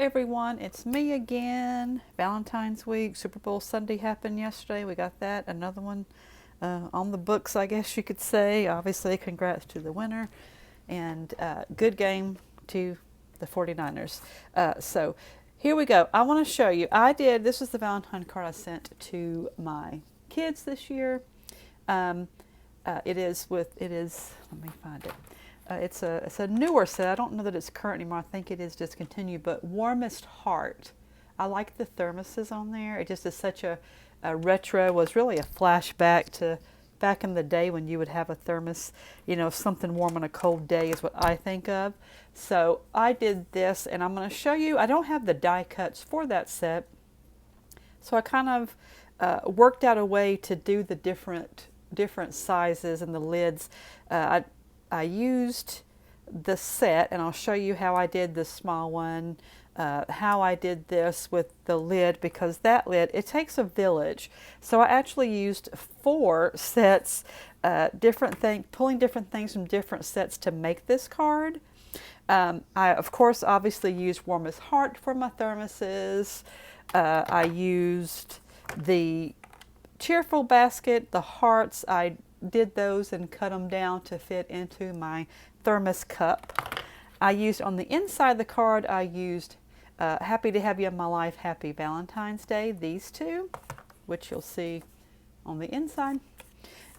everyone, it's me again. Valentine's week, Super Bowl Sunday happened yesterday. We got that, another one on the books, I guess you could say. Obviously, congrats to the winner, and good game to the 49ers. So here we go. I want to show you. This was the Valentine card I sent to my kids this year. Let me find it. It's a newer set. I don't know that it's current anymore. I think it is discontinued, but Warmest Heart. I like the thermoses on there. It just is such a retro, was really a flashback to back in the day when you would have a thermos, something warm on a cold day is what I think of. So I did this, and I'm going to show you. I don't have the die cuts for that set, so I kind of worked out a way to do the different sizes and the lids. I used the set, and I'll show you how I did the small one, how I did this with the lid, because that lid, it takes a village. So I actually used 4 sets, pulling different things from different sets to make this card. I, of course, obviously used Warmest Heart for my thermoses. I used the Cheerful Basket, the hearts. I did those and cut them down to fit into my thermos cup. I used on the inside of the card, I used Happy to Have You in My Life, Happy Valentine's Day, these 2, which you'll see on the inside.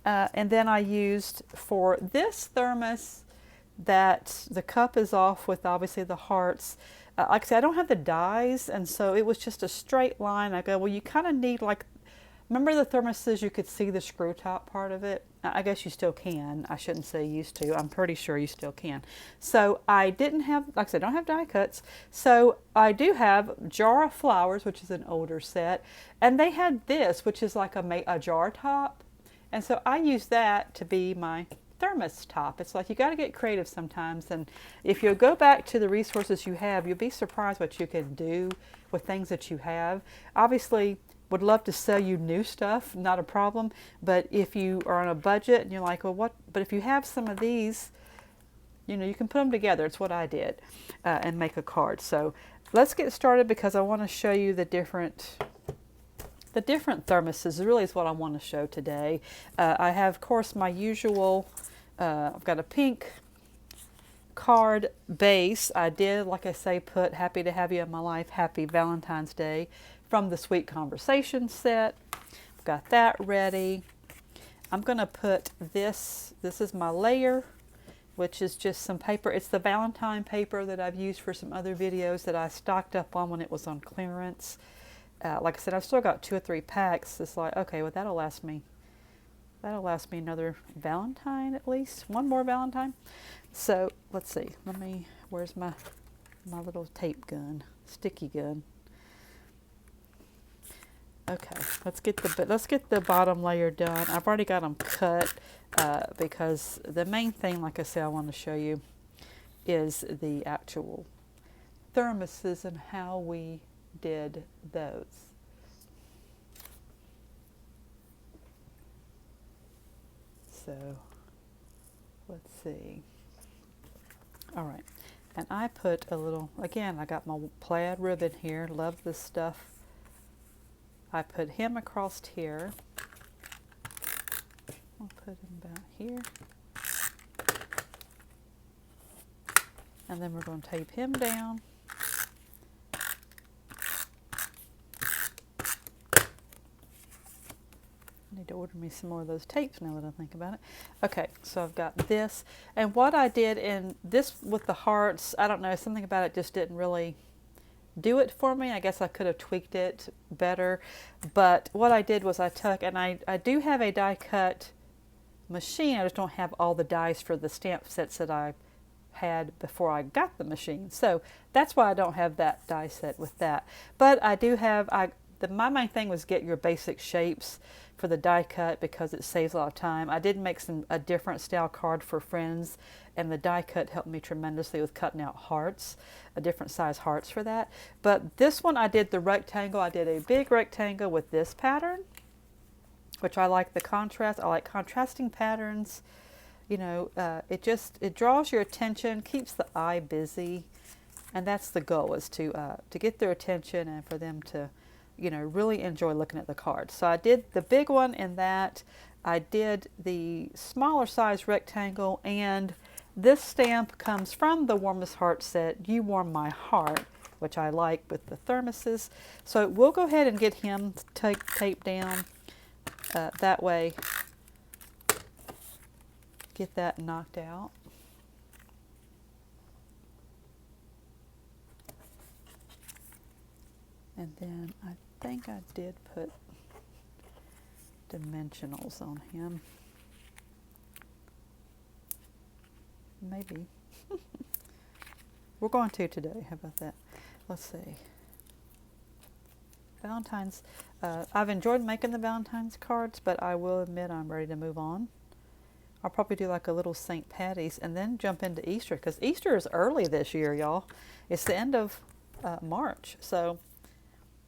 And then I used for this thermos that the cup is off with obviously the hearts. Like I said, I don't have the dies, and so it was just a straight line. I go, well, you kind of need remember the thermoses, you could see the screw top part of it? I guess you still can. I shouldn't say used to. I'm pretty sure you still can. So I didn't have, like I said, I don't have die cuts. So I do have Jar of Flowers, which is an older set. And they had this, which is like a jar top. And so I used that to be my thermos top. It's like you got to get creative sometimes. And if you go back to the resources you have, you'll be surprised what you can do with things that you have. Obviously, would love to sell you new stuff, not a problem. But if you are on a budget and you're like, well, what? But if you have some of these, you can put them together. It's what I did, and make a card. So let's get started, because I want to show you the different thermoses. Really is what I want to show today. I have, of course, my usual. I've got a pink card base. I did, like I say, put Happy to Have You in My Life, Happy Valentine's Day from the Sweet Conversation set. I've got that ready. I'm going to put this is my layer, which is just some paper. It's the Valentine paper that I've used for some other videos that I stocked up on when it was on clearance. Like I said, I've still got 2 or 3 packs. It's like, okay, well, that'll last me another Valentine, at least one more Valentine. So let's see, where's my little tape gun, sticky gun. Okay, let's get the bottom layer done. I've already got them cut, because the main thing, like I said, I want to show you is the actual thermoses and how we did those. So let's see. All right, and I put a little, again, I got my plaid ribbon here. Love this stuff. I put him across here. I'll put him about here. And then we're going to tape him down. I need to order me some more of those tapes now that I think about it. Okay, so I've got this. And what I did in this with the hearts, I don't know, something about it just didn't really do it for me. I guess I could have tweaked it better. But what I did was I took, and I do have a die cut machine. I just don't have all the dies for the stamp sets that I had before I got the machine. So that's why I don't have that die set with that. But I do have, my main thing was get your basic shapes for the die cut, because it saves a lot of time. I did make a different style card for friends, and the die cut helped me tremendously with cutting out hearts, a different size hearts for that. But this one, I did the rectangle. I did a big rectangle with this pattern, which I like the contrast. I like contrasting patterns. It draws your attention, keeps the eye busy. And that's the goal, is to get their attention and for them to, you know, really enjoy looking at the cards. So I did the big one in that. I did the smaller size rectangle, and this stamp comes from the Warmest Heart set, You Warm My Heart, which I like with the thermoses. So we'll go ahead and get him taped down that way. Get that knocked out. And then I think I did put dimensionals on him. Maybe. We're going to today. How about that? Let's see. Valentine's. I've enjoyed making the Valentine's cards, but I will admit I'm ready to move on. I'll probably do like a little St. Patty's and then jump into Easter, because Easter is early this year, y'all. It's the end of March. So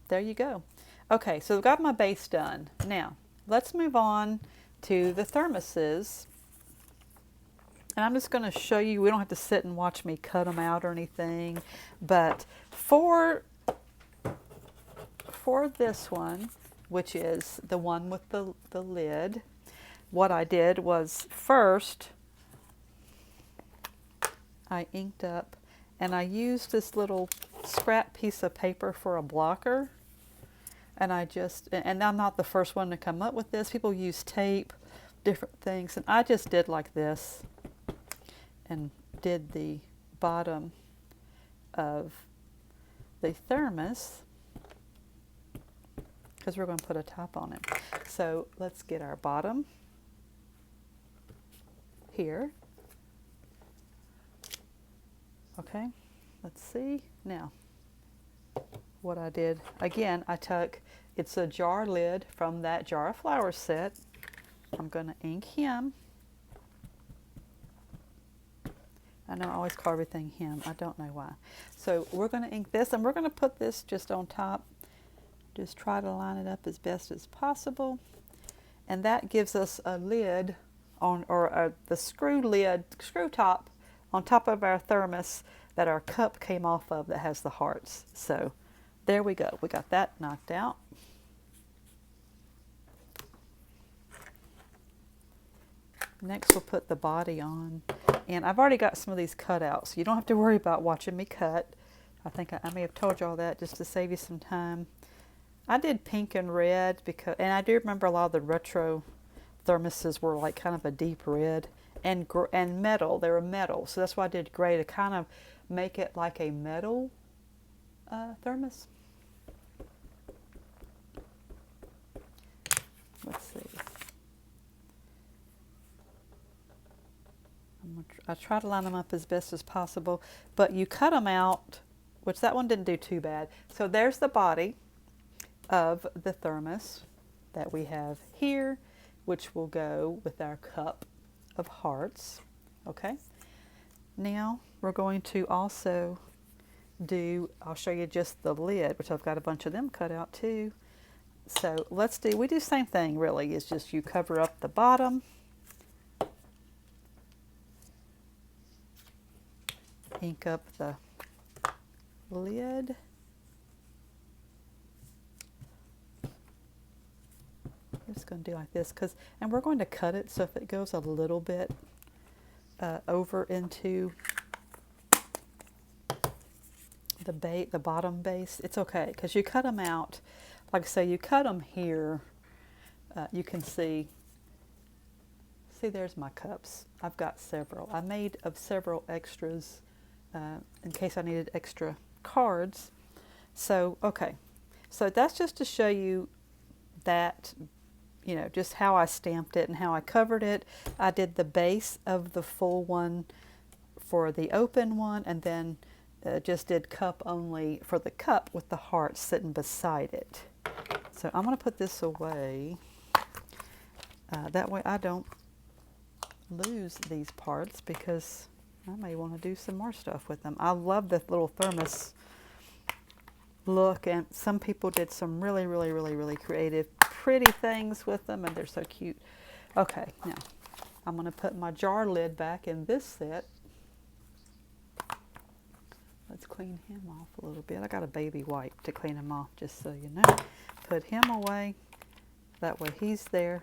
there you go. Okay, so I've got my base done. Now, let's move on to the thermoses. And I'm just going to show you, we don't have to sit and watch me cut them out or anything, but for this one, which is the one with the lid, what I did was first I inked up, and I used this little scrap piece of paper for a blocker. And and I'm not the first one to come up with this. People use tape, different things, and I just did like this and did the bottom of the thermos, because we're going to put a top on it. So let's get our bottom here. Okay, let's see. Now, what I did, again, I took, it's a jar lid from that Jar of Flowers set. I'm going to ink him. I know I always call everything him. I don't know why. So we're going to ink this, and we're going to put this just on top. Just try to line it up as best as possible. And that gives us a lid on, or the screw top on top of our thermos that our cup came off of, that has the hearts. So there we go. We got that knocked out. Next we'll put the body on. And I've already got some of these cut out, so you don't have to worry about watching me cut. I think I may have told you all that just to save you some time. I did pink and red, and I do remember a lot of the retro thermoses were like kind of a deep red, and metal. They were metal, so that's why I did gray, to kind of make it like a metal thermos. Let's see. I try to line them up as best as possible, but you cut them out, which that one didn't do too bad. So there's the body of the thermos that we have here, which will go with our cup of hearts. Okay. Now we're going to also do, I'll show you just the lid, which I've got a bunch of them cut out too. So we do the same thing really, is just you cover up the bottom, ink up the lid, I'm just going to do like this, and we're going to cut it, so if it goes a little bit over into the bottom base, it's okay, because you cut them out. Like I say, you cut them here, you can see there's my cups. I've got several. I made of several extras in case I needed extra cards. So, okay. So that's just to show you that, you know, just how I stamped it and how I covered it. I did the base of the full one for the open one, and then just did cup only for the cup with the heart sitting beside it. So I'm going to put this away. That way I don't lose these parts, because I may want to do some more stuff with them. I love the little thermos look, and some people did some really, really, really, really creative, pretty things with them, and they're so cute. Okay, now I'm going to put my jar lid back in this set. Let's clean him off a little bit. I got a baby wipe to clean him off, just so you know. Put him away. That way he's there.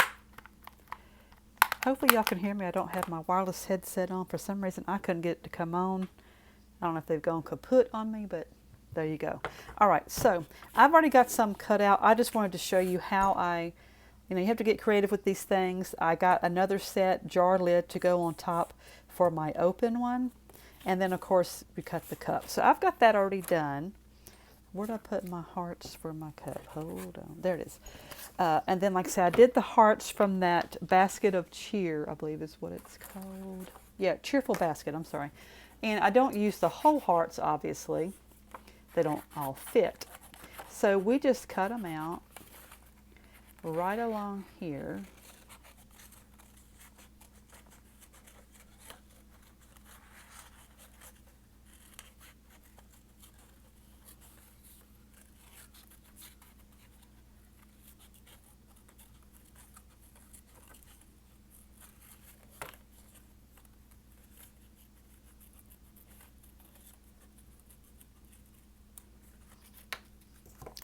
Hopefully y'all can hear me. I don't have my wireless headset on. For some reason, I couldn't get it to come on. I don't know if they've gone kaput on me, but there you go. All right, so I've already got some cut out. I just wanted to show you how you have to get creative with these things. I got another set jar lid to go on top for my open one. And then, of course, we cut the cup. So I've got that already done. Where did I put my hearts for my cup? Hold on. There it is. And then, like I said, I did the hearts from that basket of cheer, I believe is what it's called. Yeah, Cheerful Basket, I'm sorry. And I don't use the whole hearts, obviously. They don't all fit. So we just cut them out right along here.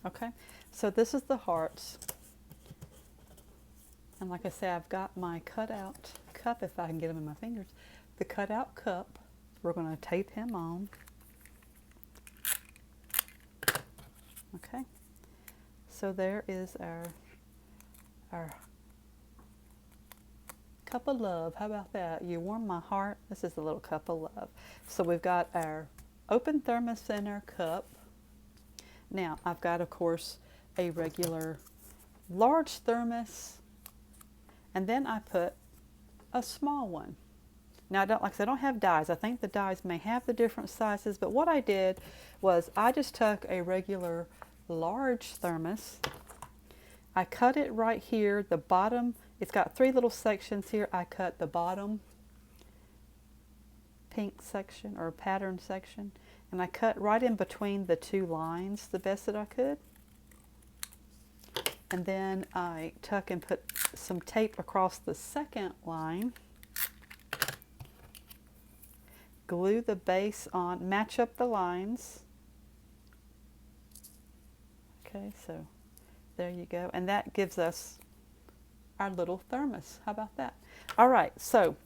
Okay, so this is the hearts. And like I said, I've got my cutout cup, if I can get them in my fingers. The cutout cup, we're going to tape him on. Okay, so there is our cup of love. How about that? You warm my heart. This is a little cup of love. So we've got our open thermos in our cup. Now, I've got, of course, a regular large thermos, and then I put a small one. Now, like I said, I don't have dies. I think the dies may have the different sizes, but what I did was I just took a regular large thermos. I cut it right here, the bottom. It's got 3 little sections here. I cut the bottom pink section or pattern section, and I cut right in between the 2 lines the best that I could. And then I tuck and put some tape across the second line. Glue the base on, match up the lines. Okay, so there you go. And that gives us our little thermos. How about that? All right, so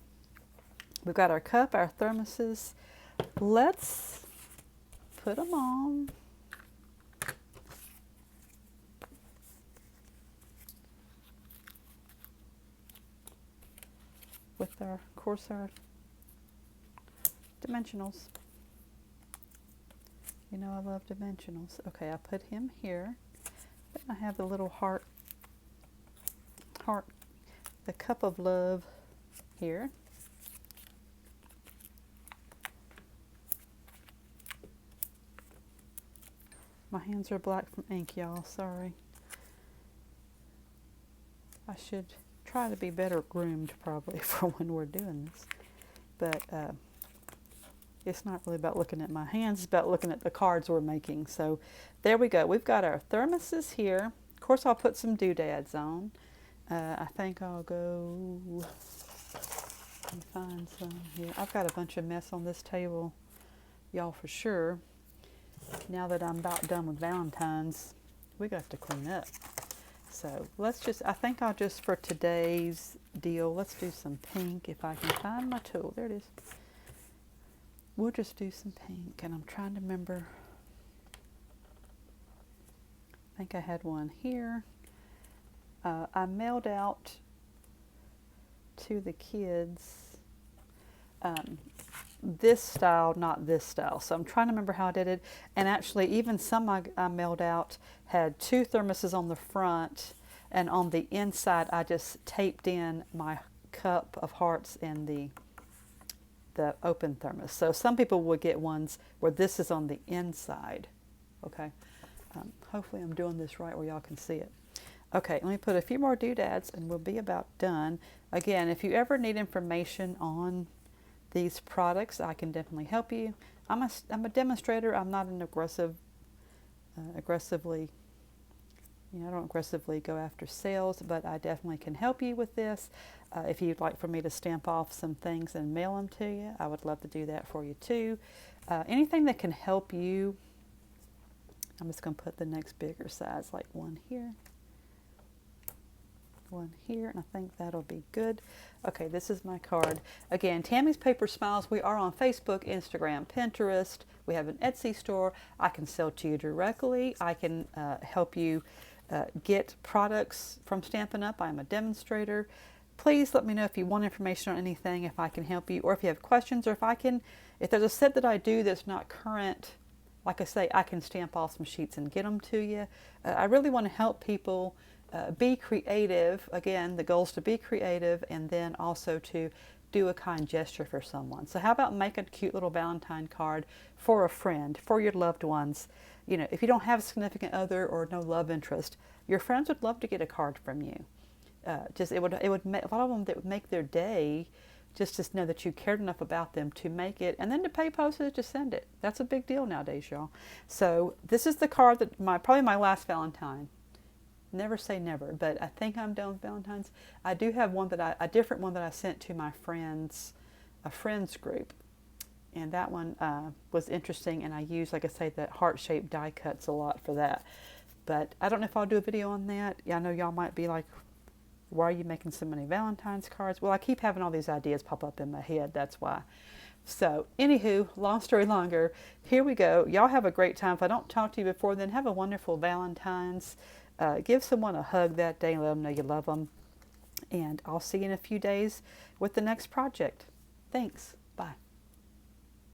we've got our cup, our thermoses. Let's put them on. With our, of course, our dimensionals. You know I love dimensionals. Okay, I put him here. Then I have the little heart, the cup of love here. My hands are black from ink, y'all. Sorry. I should try to be better groomed probably for when we're doing this. But it's not really about looking at my hands. It's about looking at the cards we're making. So there we go. We've got our thermoses here. Of course, I'll put some doodads on. I think I'll go and find some here. I've got a bunch of mess on this table, y'all, for sure. Now that I'm about done with Valentine's, we got to clean up. So let's just, I think I'll just, for today's deal, let's do some pink. If I can find my tool, there it is. We'll just do some pink, and I'm trying to remember. I think I had one here. I mailed out to the kids this style, not this style. So I'm trying to remember how I did it. And actually, even some I mailed out had 2 thermoses on the front, and on the inside I just taped in my cup of hearts in the open thermos. So some people would get ones where this is on the inside. Okay, hopefully I'm doing this right where y'all can see it. Okay, let me put a few more doodads and we'll be about done. Again, if you ever need information on these products, I can definitely help you. I'm a demonstrator. I'm not an aggressively I don't aggressively go after sales, but I definitely can help you with this. If you'd like for me to stamp off some things and mail them to you, I would love to do that for you too. Anything that can help you. I'm just going to put the next bigger size, like one here, and I think that'll be good. Okay, this is my card. Again, Tammy's Paper Smiles. We are on Facebook, Instagram, Pinterest. We have an Etsy store. I can sell to you directly. I can help you get products from Stampin' Up. I'm a demonstrator. Please let me know if you want information on anything, if I can help you, or if you have questions, or if there's a set that I do that's not current. Like I say, I can stamp off some sheets and get them to you. I really want to help people be creative. Again, the goal is to be creative and then also to do a kind gesture for someone. So how about make a cute little Valentine card for a friend, for your loved ones? If you don't have a significant other or no love interest, your friends would love to get a card from you. It would make a lot of them, that would make their day, just to know that you cared enough about them to make it, and then to pay postage to send it. That's a big deal nowadays, y'all. So this is the card that probably my last Valentine. Never say never, but I think I'm done with Valentine's. I do have a different one that I sent to my friends, a friends group, and that one was interesting. And I use, like I say, that heart-shaped die cuts a lot for that. But I don't know if I'll do a video on that. I know y'all might be like, why are you making so many Valentine's cards? Well, I keep having all these ideas pop up in my head. That's why. So, anywho, long story longer, here we go. Y'all have a great time. If I don't talk to you before then, have a wonderful Valentine's. Give someone a hug that day and let them know you love them. And I'll see you in a few days with the next project. Thanks. Bye.